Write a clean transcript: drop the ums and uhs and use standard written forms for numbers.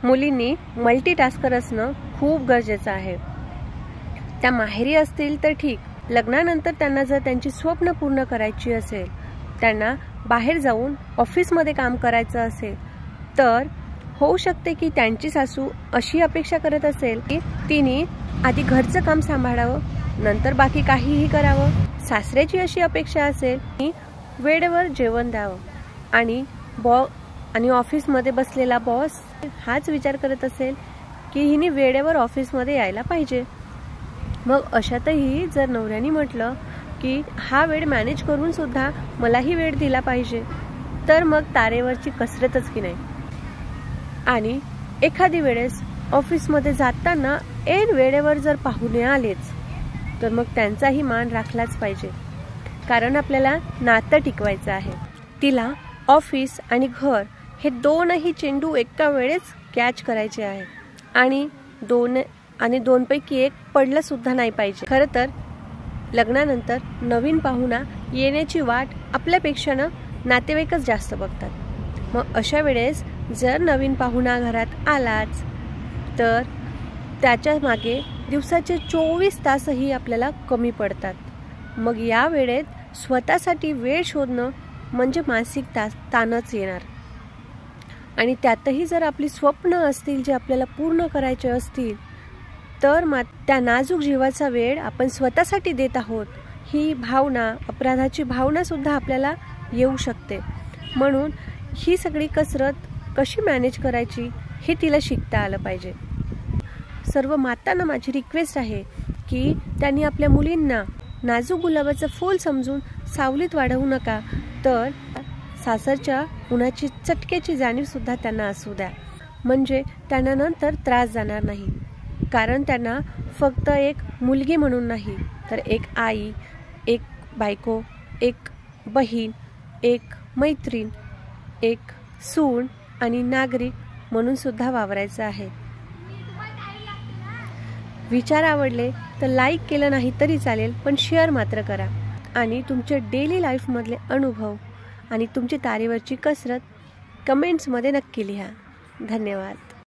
मुलींनी मल्टीटास्कर असणं खूप गरजेचं आहे। त्या माहेरी असतील तर ठीक, लग्नानंतर त्यांना जर त्यांची स्वप्न पूर्ण करायची असेल, त्यांना बाहेर जाऊन ऑफिसमध्ये काम करायचं असेल, तर होऊ शकते की त्यांची सासू अशी अपेक्षा करत असेल की तिने आधी घरचं काम सांभाळावं, नंतर बाकी काहीही करावं। सासऱ्याची अशी अपेक्षा असेल की वेळेवर जेवण द्यावं आणि ऑफिसमध्ये बसलेला बॉस हाच विचार करत असेल की हिने वेळेवर ऑफिसमध्ये यायला पाहिजे। मग अशातही जर नवऱ्याने म्हटलं की हा वेळ मॅनेज करून सुद्धा मलाही वेळ दिला पाहिजे, तर मग तारेवरची कसरतच की नाही। आणि एखादी वेळेस ऑफिसमध्ये जाताना ऐन वेळेवर जर पाहुणे आलेच, तर मग त्यांचाही मान राखलाच पाहिजे, कारण आपल्याला नातं टिकवायचं आहे। तिला ऑफिस आणि घर हे दोनही चेंडू एका वेळेस कॅच करायचे आहे आणि दोनपैकी एक पडलं सुद्धा नाही पाहिजे। खरं तर लग्नानंतर नवीन पाहुणा येण्याची वाट आपल्यापेक्षा नातेवाईकच जास्त बघतात। मग अशा वेळेस जर नवीन पाहुणा घरात आलाच, तर त्याच्या मागे दिवसाचे 24 तासही आपल्याला कमी पडतात। मग या वेळेत स्वतःसाठी वेळ शोधणं म्हणजे मानसिक ताणच येणार। आणि त्यातही जर आपली स्वप्न असतील जे आपल्याला पूर्ण करायचे असतील, तर त्या नाजूक जीवाचा वेळ आपण स्वतःसाठी देत आहोत ही भावना, अपराधाची भावना सुद्धा आपल्याला येऊ शकते। म्हणून ही सगळी कसरत कशी मॅनेज करायची हे तिला शिकता आलं पाहिजे। सर्व मातांना माझी रिक्वेस्ट आहे की त्यांनी आपल्या मुलींना नाजूक गुलाबाचं फूल समजून सावलीत वाढवू नका, तर सासरच्या उन्हाची चटक्याची जाणीव सुद्धा त्यांना असू द्या, म्हणजे त्यांना नंतर त्रास जाणार नाही। कारण त्यांना फक्त एक मुलगी म्हणून नाही, तर एक आई, एक बायको, एक बहीण, एक मैत्रीण, एक सून आणि नागरिक म्हणून सुद्धा वावरायचं आहे। विचार आवडले तर लाईक केलं नाही तरी चालेल, पण शेअर मात्र करा आणि तुमच्या डेली लाईफमधले अनुभव आणि तुमची तारेवरची कसरत कमेंट्समध्ये नक्की लिहा। धन्यवाद।